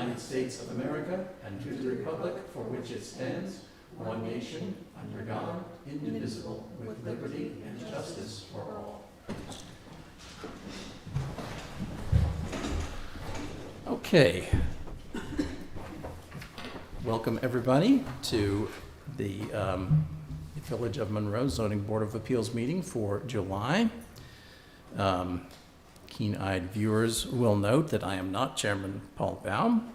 United States of America and to the republic for which it stands, one nation, under God, indivisible, with liberty and justice for all. Okay. Welcome, everybody, to the Village of Monroe Zoning Board of Appeals meeting for July. Keen-eyed viewers will note that I am not Chairman Paul Baum.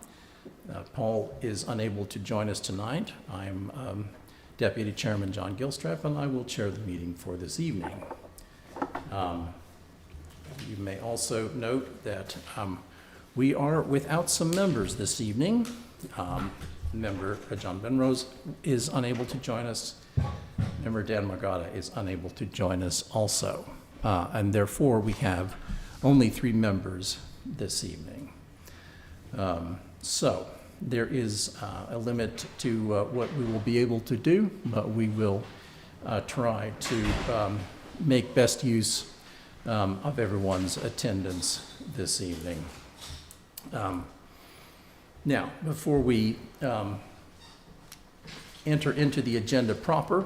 Paul is unable to join us tonight. I am Deputy Chairman John Gilstrap, and I will chair the meeting for this evening. You may also note that we are without some members this evening. Member John Benrose is unable to join us. Member Dan Margada is unable to join us also. And therefore, we have only 3 members this evening. So there is a limit to what we will be able to do, but we will try to make best use of everyone's attendance this evening. Now, before we enter into the agenda proper,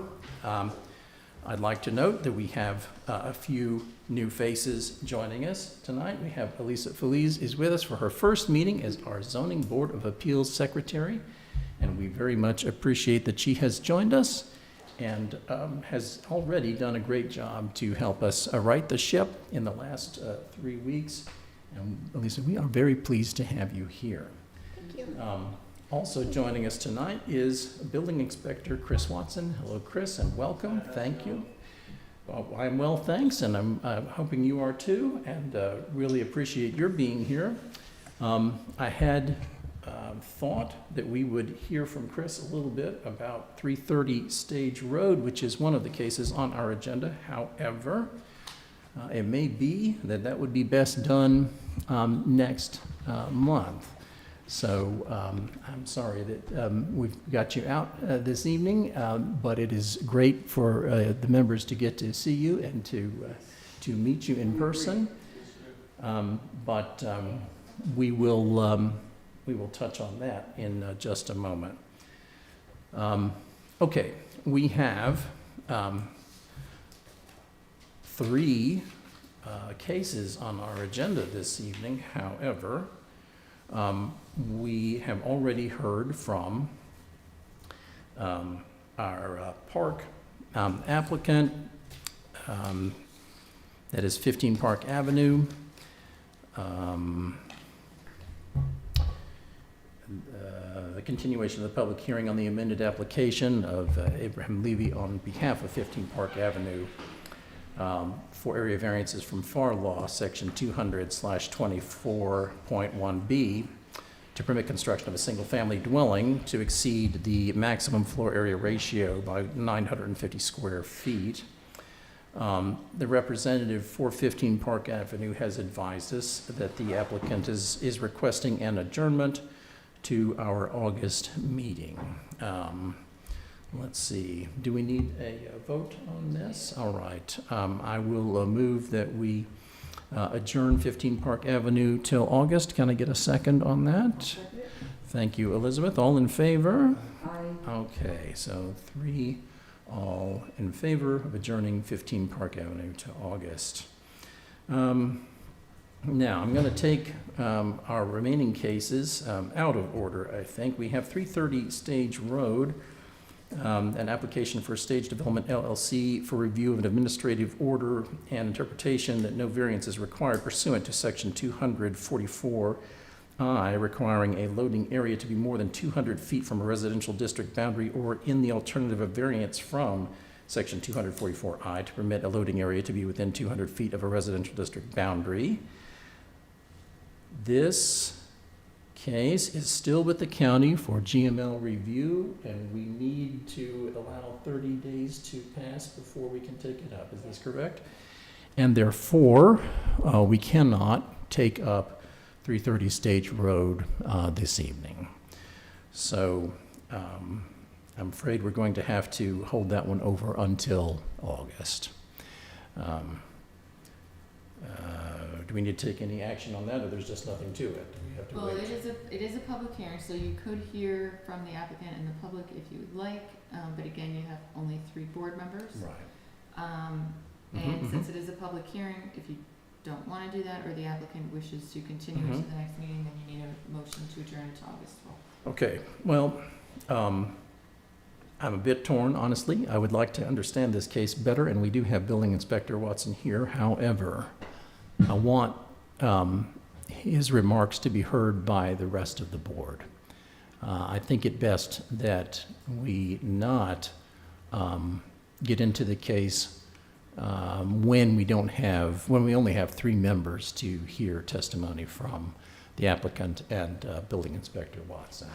I'd like to note that we have a few new faces joining us tonight. We have Elisa Feliz is with us for her first meeting as our Zoning Board of Appeals Secretary, and we very much appreciate that she has joined us and has already done a great job to help us right the ship in the last 3 weeks. And Elisa, we are very pleased to have you here. Thank you. Also joining us tonight is Building Inspector Chris Watson. Hello, Chris, and welcome. Thank you. I'm well, thanks, and I'm hoping you are too, and really appreciate your being here. I had thought that we would hear from Chris a little bit about 330 Stage Road, which is one of the cases on our agenda. However, it may be that that would be best done next month. So I'm sorry that we've got you out this evening, but it is great for the members to get to see you and to meet you in person. But we will touch on that in just a moment. Okay, we have 3 cases on our agenda this evening. However, we have already heard from our park applicant, that is 15 Park Avenue. The continuation of the public hearing on the amended application of Abraham Levy on behalf of 15 Park Avenue for area variances from FAR law, section 200/24.1b, to permit construction of a single-family dwelling to exceed the maximum floor area ratio by 950 square feet. The representative for 15 Park Avenue has advised us that the applicant is requesting an adjournment to our August meeting. Let's see, do we need a vote on this? All right, I will move that we adjourn 15 Park Avenue till August. Can I get a second on that? Thank you, Elizabeth. All in favor? Aye. Okay, so 3 all in favor of adjourning 15 Park Avenue to August. Now, I'm going to take our remaining cases out of order, I think. We have 330 Stage Road, an application for Stage Development LLC for review of an administrative order and interpretation that no variance is required pursuant to section 244I, requiring a loading area to be more than 200 feet from a residential district boundary, or in the alternative of variance from section 244I to permit a loading area to be within 200 feet of a residential district boundary. This case is still with the county for GML review, and we need to allow 30 days to pass before we can take it up. Is this correct? And therefore, we cannot take up 330 Stage Road this evening. So I'm afraid we're going to have to hold that one over until August. do we need to take any action on that, or there's just nothing to it? Do we have to Well, wait? it is a public hearing, so you could hear from the applicant and the public if you would like, but again, you have only 3 board members. Right. And since it is a public hearing, if you don't want to do that, or the applicant wishes to continue it to the next meeting, then you need a motion to adjourn to August 12th. Okay, well, I'm a bit torn, honestly. I would like to understand this case better, and we do have Building Inspector Watson here. However, I want his remarks to be heard by the rest of the board. I think it best that we not get into the case when we only have 3 members to hear testimony from the applicant and Building Inspector Watson.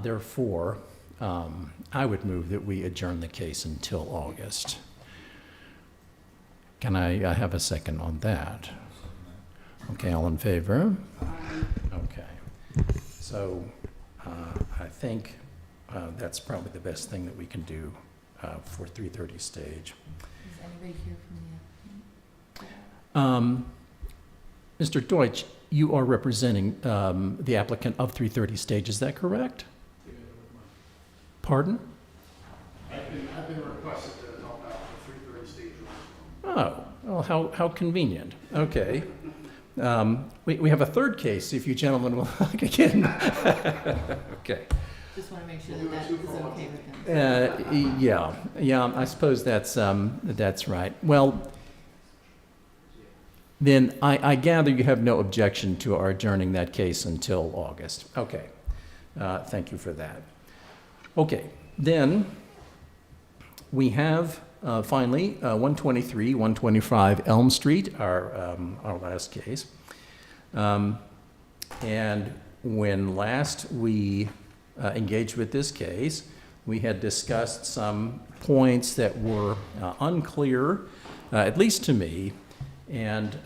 Therefore, I would move that we adjourn the case until August. Can I have a second on that? Okay, all in favor? Okay. So I think that's probably the best thing that we can do for 3:30 stage. Is anybody here from the applicant? Mr. Deutsch, you are representing the applicant of 3:30 stage, is that correct? Pardon? I've been requested to help out with 3:30 stage. Oh, well, how convenient. Okay. We have a third case, if you gentlemen will look again. Okay. Just want to make sure that that is okay with them. Yeah, I suppose that's right. Well, then I gather you have no objection to our adjourning that case until August. Okay. Thank you for that. Okay, then we have finally 123, 125 Elm Street, our last case. And when last we engaged with this case, we had discussed some points that were unclear, at least to me, and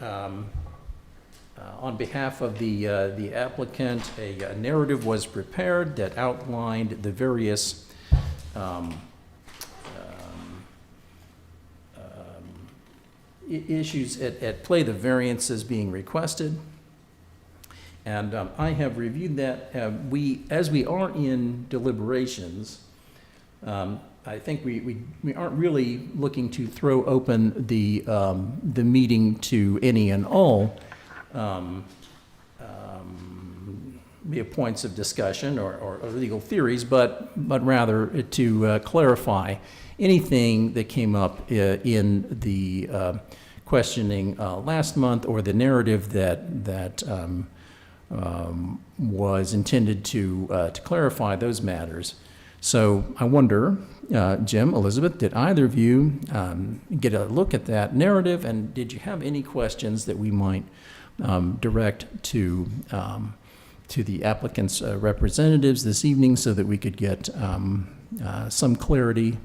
on behalf of the applicant, a narrative was prepared that outlined the various issues at play, the variances being requested. And I have reviewed that. As we are in deliberations, I think we aren't really looking to throw open the meeting to any and all points of discussion or legal theories, but rather to clarify anything that came up in the questioning last month, or the narrative that was intended to clarify those matters. So I wonder, Jim, Elizabeth, did either of you get a look at that narrative, and did you have any questions that we might direct to the applicant's representatives this evening, so that we could get some clarity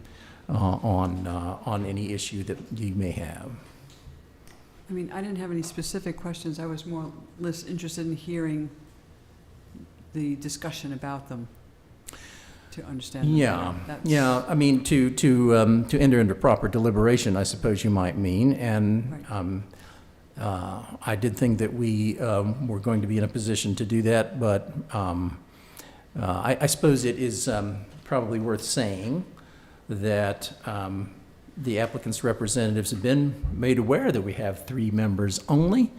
on any issue that you may have? I mean, I didn't have any specific questions. I was more or less interested in hearing the discussion about them to understand them better. Yeah. I mean, to enter into proper deliberation, I suppose you might mean. And Right. I did think that we were going to be in a position to do that, but I suppose it is probably worth saying that the applicant's representatives have been made aware that we have 3 members only.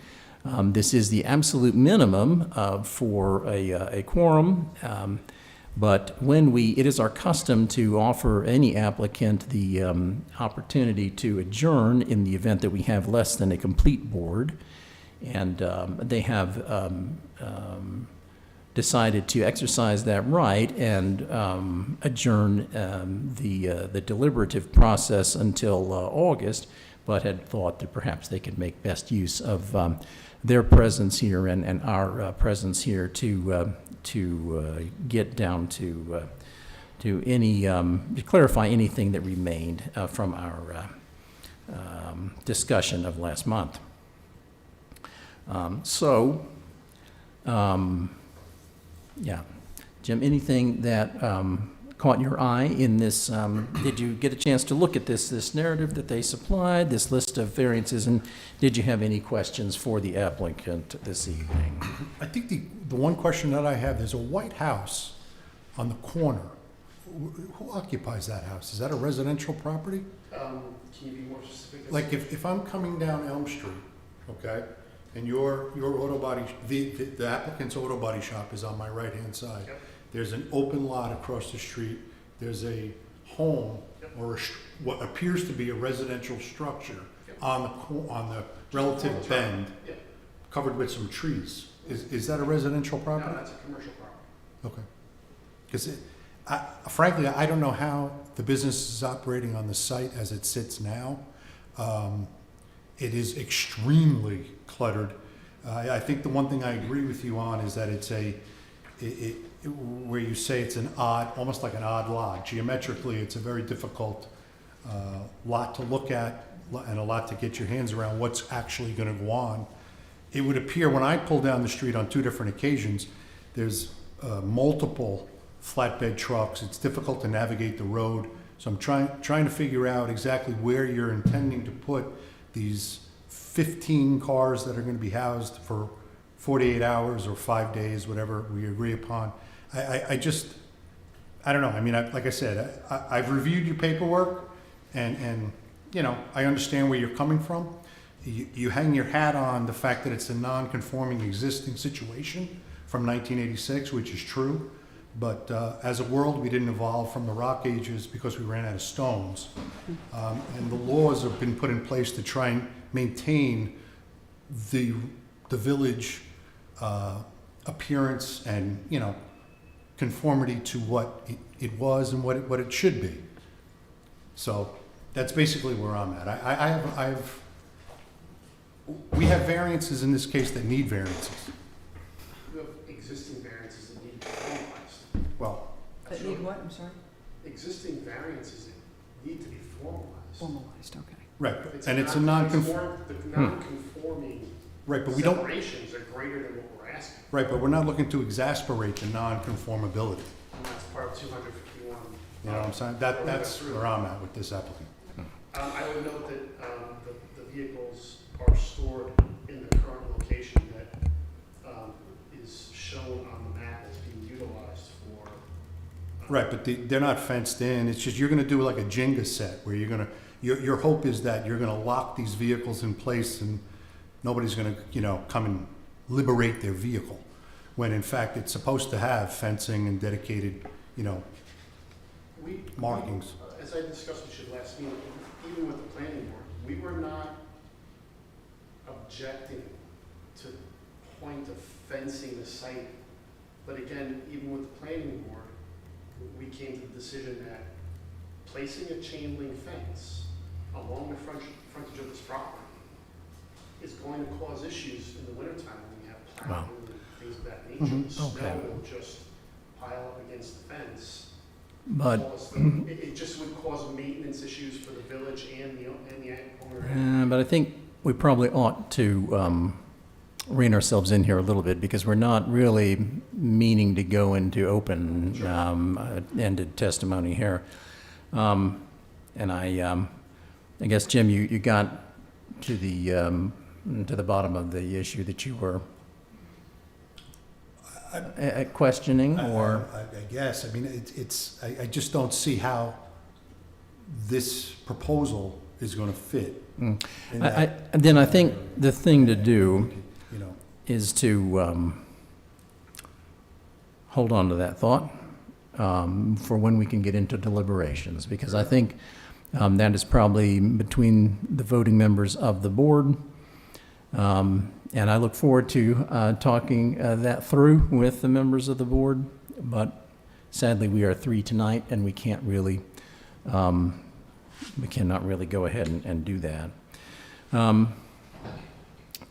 This is the absolute minimum for a quorum, but it is our custom to offer any applicant the opportunity to adjourn in the event that we have less than a complete board, and they have decided to exercise that right and adjourn the deliberative process until August, but had thought that perhaps they could make best use of their presence here and our presence here to get down to any to clarify anything that remained from our discussion of last month. Yeah, Jim, anything that caught your eye in this? Did you get a chance to look at this narrative that they supplied, this list of variances, and did you have any questions for the applicant this evening? I think the one question that I have, there's a white house on the corner. Who occupies that house? Is that a residential property? Can you be more specific? Like if I'm coming down Elm Street, okay, and your auto body, the applicant's auto body shop is on my right-hand side. Yep. There's an open lot across the street. There's a home Yep. or what appears to be a residential structure Yep. on the relative bend, Yeah. covered with some trees. Is that a residential No, property? that's a commercial property. Okay. Because frankly, I don't know how the business is operating on the site as it sits now. It is extremely cluttered. I think the one thing I agree with you on is that it's where you say it's almost like an odd lot. Geometrically, it's a very difficult lot to look at and a lot to get your hands around what's actually going to go on. It would appear when I pull down the street on 2 different occasions, there's multiple flatbed trucks. It's difficult to navigate the road. So I'm trying to figure out exactly where you're intending to put these 15 cars that are going to be housed for 48 hours or 5 days, whatever we agree upon. I don't know. I mean, like I said, I've reviewed your paperwork and you know, I understand where you're coming from. You hang your hat on the fact that it's a non-conforming existing situation from 1986, which is true. But as a world, we didn't evolve from the rock ages because we ran out of stones. And the laws have been put in place to try and maintain the village appearance and, you know, conformity to what it was and what it should be. So that's basically where I'm at. We have variances in this case that need variances. You have existing variances that need to be formalized. Well, That need what, I'm sorry? Existing variances that need to be formalized. Formalized, okay. right, It's and it's a The non-conforming right, but we don't, separations are greater than what we're asking. right, but we're not looking to exasperate the non-conformability. And that's part of 251. You know what I'm saying? That's where I'm at with this applicant. I would note that the vehicles are stored in the current location that is shown on the map as being utilized for. Right, but they're not fenced in. It's just, you're gonna do like a Jenga set where your hope is that you're gonna lock these vehicles in place and nobody's gonna, you know, come and liberate their vehicle. When in fact, it's supposed to have fencing and dedicated, you know, markings. As I discussed with you last meeting, even with the planning board, we were not objecting to point of fencing the site. But again, even with the planning board, we came to the decision that placing a chain link fence along the frontage of this property is going to cause issues in the wintertime when we have plowing and things of that nature. Mhm. The snow Okay. will just pile up against the fence. But, It just would cause maintenance issues for the village and the owner. but I think we probably ought to rein ourselves in here a little bit because we're not really meaning to go into open-ended testimony here. And I guess, Jim, you got to the bottom of the issue that you were questioning, or? I guess, I mean, I just don't see how this proposal is gonna fit. in that, Then I think the thing to do you know, is to hold on to that thought for when we can get into deliberations, because I think that is probably between the voting members of the board. And I look forward to talking that through with the members of the board, but sadly we are 3 tonight and we can't really, we cannot really go ahead and do that.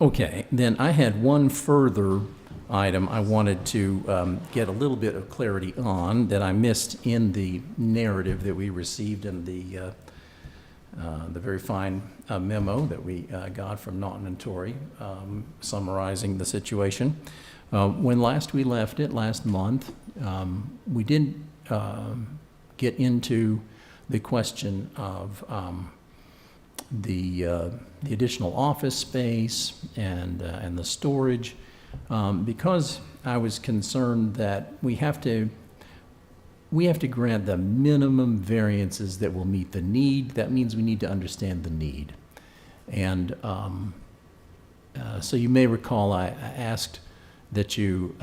Okay, then I had one further item I wanted to get a little bit of clarity on that I missed in the narrative that we received in the very fine memo that we got from Naughton and Torrey summarizing the situation. When last we left it, last month, we did get into the question of the additional office space and the storage, because I was concerned that we have to grant the minimum variances that will meet the need. That means we need to understand the need. And so you may recall I asked that you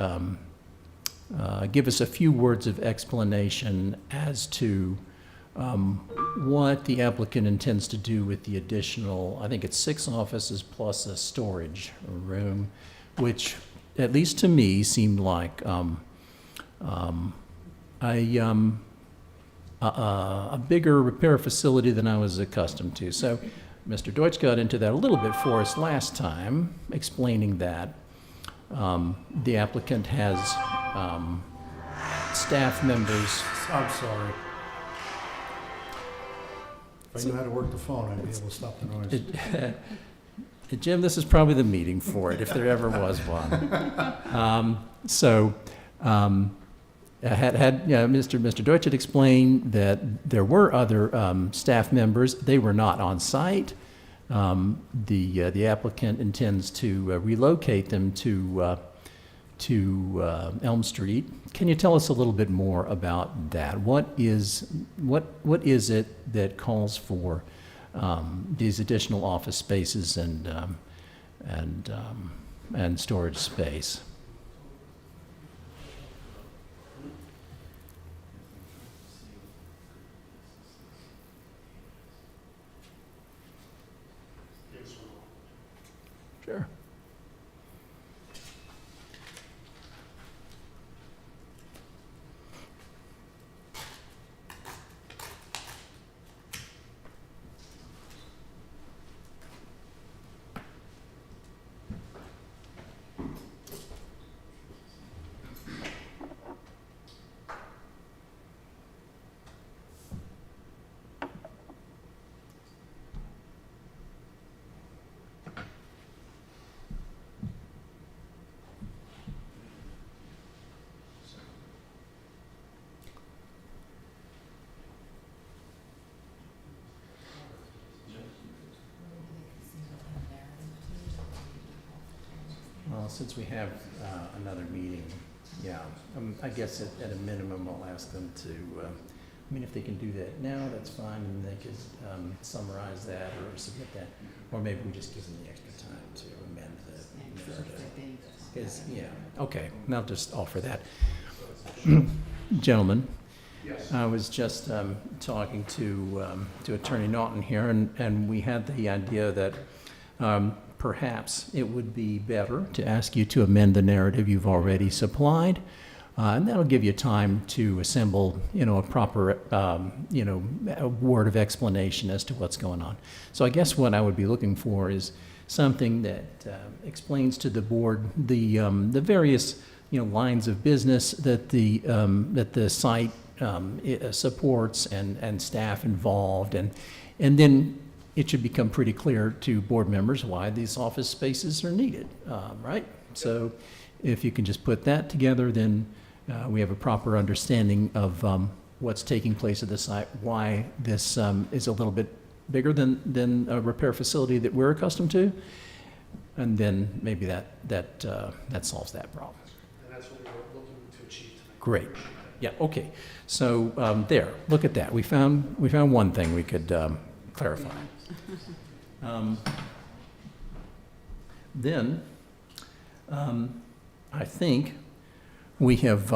give us a few words of explanation as to what the applicant intends to do with the additional, I think it's 6 offices plus a storage room, which, at least to me, seemed like a bigger repair facility than I was accustomed to. So Mr. Deutsch got into that a little bit for us last time, explaining that the applicant has staff members. I'm sorry. If I knew how to work the phone, I'd be able to stop the noise. Jim, this is probably the meeting for it, if there ever was one. Mr. Deutsch had explained that there were other staff members. They were not on site. The applicant intends to relocate them to Elm Street. Can you tell us a little bit more about that? What is it that calls for these additional office spaces and storage space? Sure. Well, since we have another meeting, yeah, I guess at a minimum, I'll ask them to, I mean, if they can do that now, that's fine, and they could summarize that or submit that, or maybe we just give them the extra time to amend the narrative. Yeah, okay, I'll just offer that. Gentlemen, Yes. I was just talking to Attorney Naughton here, and we had the idea that perhaps it would be better to ask you to amend the narrative you've already supplied, and that'll give you time to assemble, a proper, a word of explanation as to what's going on. So I guess what I would be looking for is something that explains to the board the various, lines of business that the site supports and staff involved, and then it should become pretty clear to board members why these office spaces are needed, right? So if you can just put that together, then we have a proper understanding of what's taking place at the site, why this is a little bit bigger than a repair facility that we're accustomed to, and then maybe that solves that problem. And that's what we were looking to achieve tonight. Great. Yeah, okay. So there, look at that. We found one thing we could clarify. Then, I think we have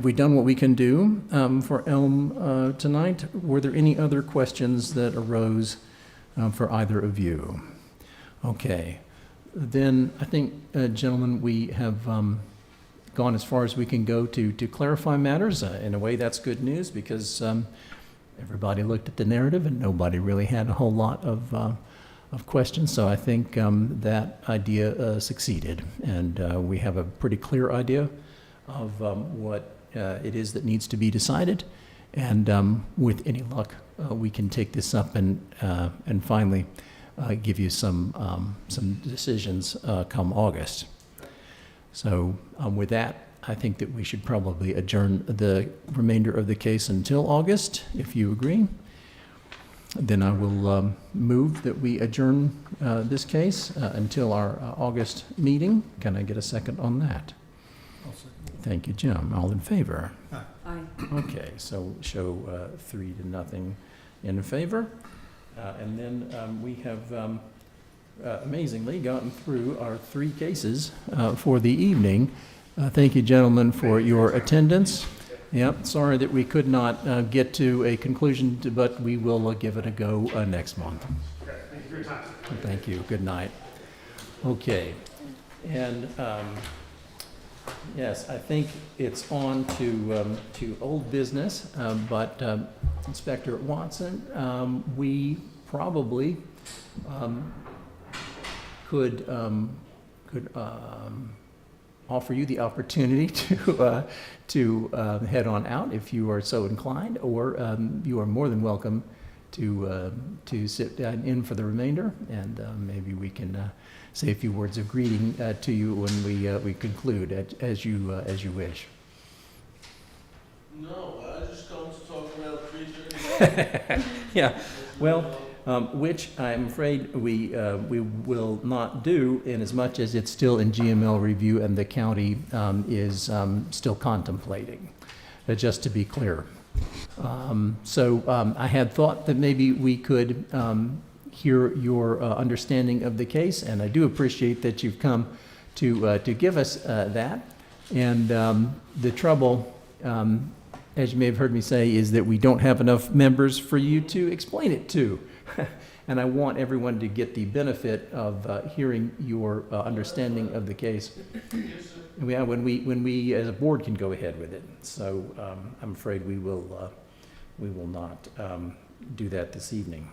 we done what we can do for Elm tonight? Were there any other questions that arose for either of you? Okay. Then I think, gentlemen, we have gone as far as we can go to clarify matters. In a way, that's good news because everybody looked at the narrative and nobody really had a whole lot of questions. So I think that idea succeeded, and we have a pretty clear idea of what it is that needs to be decided. And with any luck, we can take this up and finally give you some decisions come August. So with that, I think that we should probably adjourn the remainder of the case until August, if you agree. Then I will move that we adjourn this case until our August meeting. Can I get a second on that? Thank you, Jim. All in favor? Aye. Okay, so show 3-0 in favor. And then we have amazingly gotten through our 3 cases for the evening. Thank you, gentlemen, for your attendance. Yep, sorry that we could not get to a conclusion, but we will give it a go next month. Okay, thank you for your time. Thank you. Good night. Okay, and yes, I think it's on to old business, but Inspector Watson, we probably could offer you the opportunity to head on out if you are so inclined, or you are more than welcome to sit in for the remainder, and maybe we can say a few words of greeting to you when we conclude, as you wish. No, I just come to talk about 3:30. Yeah, well, which I'm afraid we will not do, in as much as it's still in GML review and the county is still contemplating, just to be clear. So I had thought that maybe we could hear your understanding of the case, and I do appreciate that you've come to give us that. And the trouble, as you may have heard me say, is that we don't have enough members for you to explain it to. And I want everyone to get the benefit of hearing your understanding of the case. Yeah, when we as a board can go ahead with it. So I'm afraid we will not do that this evening.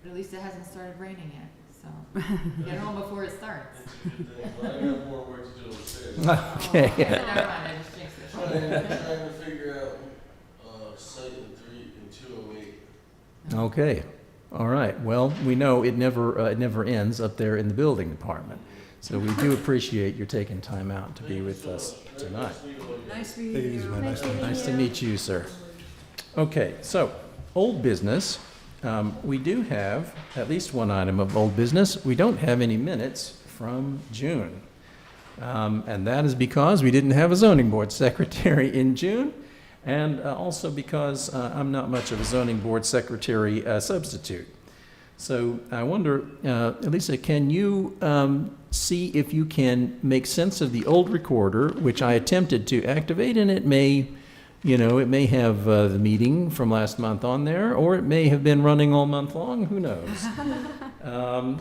But at least it hasn't started raining yet, so get home before it starts. But I got more work to do upstairs. Okay. Oh, never mind, I just jinxed it. Trying to figure out site in 208. Okay. All right. Well, we know it never ends up there in the building department. So we do appreciate your taking time out to be with us tonight. Nice meeting you. Nice to meet you, sir. Okay, so old business. We do have at least one item of old business. We don't have any minutes from June. And that is because we didn't have a zoning board secretary in June, and also because I'm not much of a zoning board secretary substitute. So I wonder, Elisa, can you see if you can make sense of the old recorder, which I attempted to activate, and it may have the meeting from last month on there, or it may have been running all month long, who knows?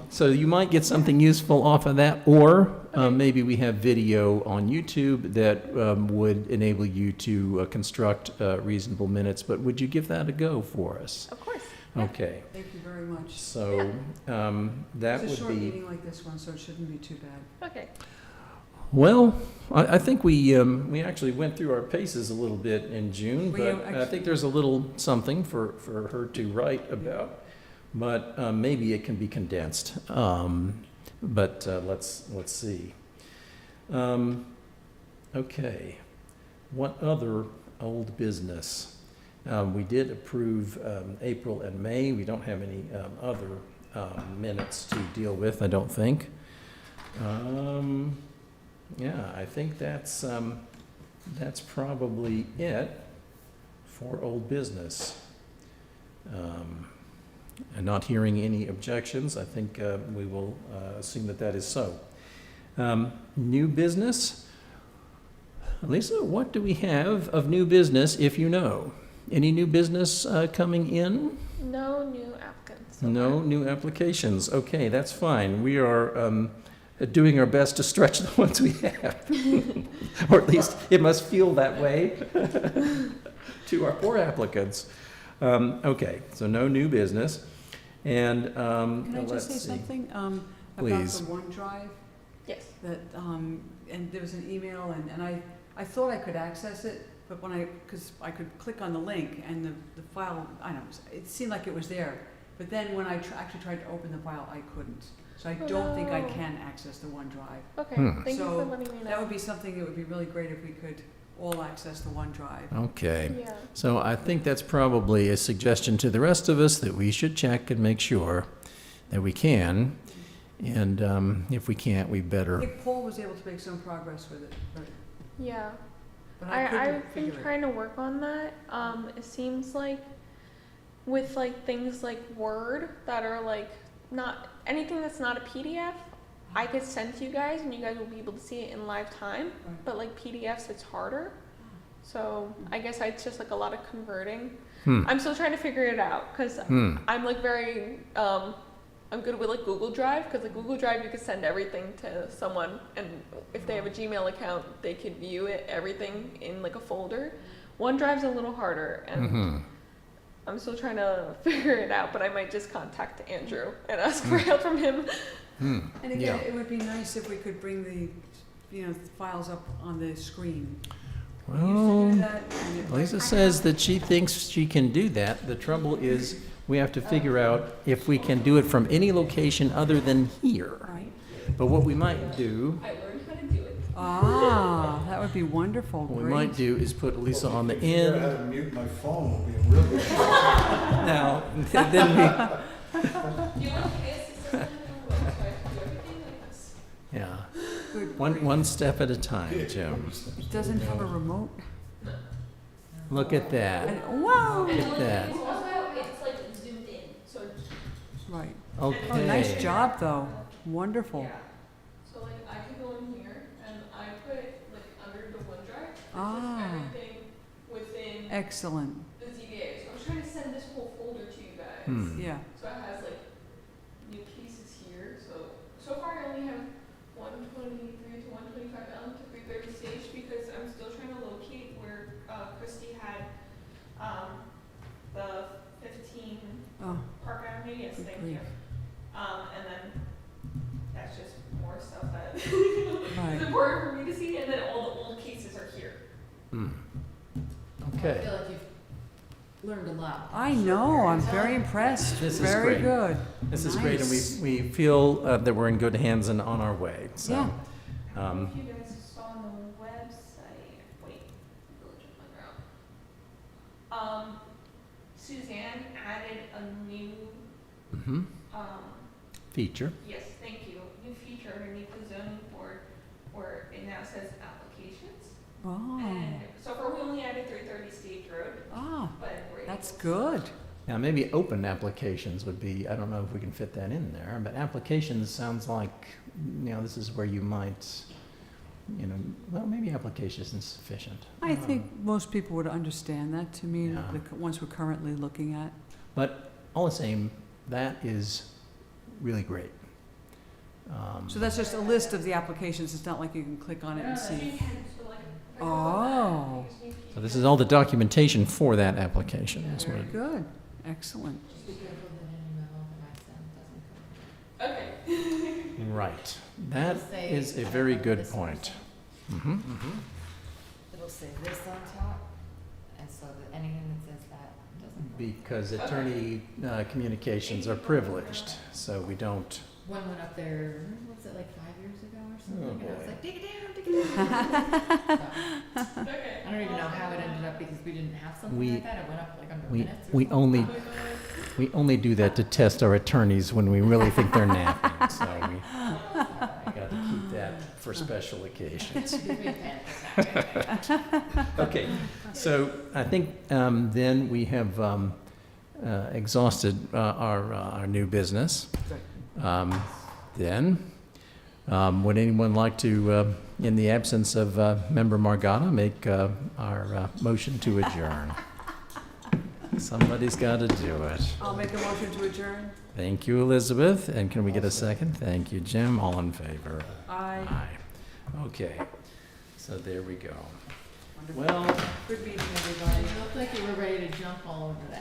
So you might get something useful off of that, or maybe we have video on YouTube that would enable you to construct reasonable minutes, but would you give that a go for us? Of course. Okay, Thank you very much. so that It's a short would be, meeting like this one, so it shouldn't be too bad. Okay. well, I think we actually went through our paces a little bit in June, We but I actually- think there's a little something for her to write about. But maybe it can be condensed. But let's see. Okay, what other old business? We did approve April and May. We don't have any other minutes to deal with, I don't think. Yeah, I think that's probably it for old business. And not hearing any objections, I think we will assume that that is so. New business. Lisa, what do we have of new business, if you know? Any new business coming in? No new applicants. so No new applications. Okay, that's fine. We are doing our best to stretch the ones we have. Or at least it must feel that way to our poor applicants. Okay, so no new business. And Can I just let's say see. something about Please. the OneDrive? far. Yes. That, and there was an email, and I thought I could access it, but because I could click on the link, and the file, I don't know, it seemed like it was there. But then when I actually tried to open the file, I couldn't. So I don't think I can access the OneDrive. Okay, Hmm. thank you So for letting me know. That would be something that would be really great if we could all access the OneDrive. Okay. Yeah. So I think that's probably a suggestion to the rest of us that we should check and make sure that we can. And if we can't, we I better. think Paul was able to make some progress with it, Yeah. but I couldn't I've been figure it. trying to work on that. It seems like with like things like Word that are like not anything that's not a PDF, I could send to you guys and you guys will be able to see it in live time. Right. But like PDFs, it's harder. So I guess it's just like a lot of converting. Hmm. I'm still trying to figure it out because Hmm. I'm like very I'm good with like Google Drive because like Google Drive you could send everything to someone and if they have a Gmail account they could view it everything in like a folder. OneDrive's a little harder and Mm-hmm. I'm still trying to figure it out, but I might just contact Andrew and ask for help from him. Hmm. And again, it would be nice if we could bring the, files up on the screen. We used to Well, do that, and it- Lisa says that she thinks she can do that. The trouble is, we have to figure out if we can do it from any location other than here. Right. But what we might do, I learned how to do it. Ah, that would be wonderful, what we great. might do is put Lisa on the Figure out how end. to mute my phone would be really. Now, then Do you want to pay us to send so I can do everything like this? we, yeah, Good. one step at a time, Jim. It doesn't have a remote? Look at that. And, whoa! Look at that. Also, it's like zoomed in, so Right. Okay. Oh, nice job, though. Wonderful. yeah. So like I could go in here and I put it like under the OneDrive. It's Ah. just everything within Excellent. the ZBA. So I was trying to send this whole folder to you guys. Hmm. Yeah. So it has like new pieces here. So far I only have 123 to 125 Elm to 330 Sage because I'm still trying to locate where Christie had the 15 Oh, Park Avenue. Yes, good thank grief. you. And then that's just more stuff that Right. is important for me to see. And then all the old cases are here. Hmm. I Okay. feel like you've learned a lot. I know, I'm very impressed. This is Very great. good. This is great, and Nice. we feel that we're in good hands and on our way. So, Yeah. I don't know if you guys saw on the website. Wait, Village of Monroe. Suzanne added a new, mhm. Feature. yes, thank you, new feature underneath the zoning board where it now says applications. Oh, And so far we only added 330 Stage Road, ah, but we're that's able to- good. Now, maybe open applications would be, I don't know if we can fit that in there, but applications sounds like, this is where you might, well, maybe applications is sufficient. I think most people would understand that to me, Yeah. the ones we're currently looking at. But all the same, that is really great. So that's just a list of the applications, it's not like you can click on it and see. Oh. So this is all the documentation for that application. That's what it- Good, excellent. Just be careful that any memo that I send doesn't come. Okay. Right. That It'll say- is a I don't very know good this point. one. Mm-hmm. It'll say this on top, and so that anything that says that doesn't. go. Because attorney communications are privileged, so we don't. One went up there, what was it, like 5 years ago or something? Oh, And I was boy. like, take it down, take it down. So, Okay. I don't even know how it ended up because we didn't have something We- like that. It went up like under We, minutes or we something. only, we only do that to test our attorneys when we really think they're napping, so we got to keep that for special occasions. It gives me a panic attack. Okay, so I think then we have exhausted our new business. Then, would anyone like to, in the absence of Member Margada, make our motion to adjourn? Somebody's got to do it. I'll make a motion to adjourn. Thank you, Elizabeth, and can we get a second? Thank you, Jim. All in favor? Aye. Aye. Okay, so there we go. Wonderful. Well, Good meeting, everybody. You looked like you were ready to jump all over that.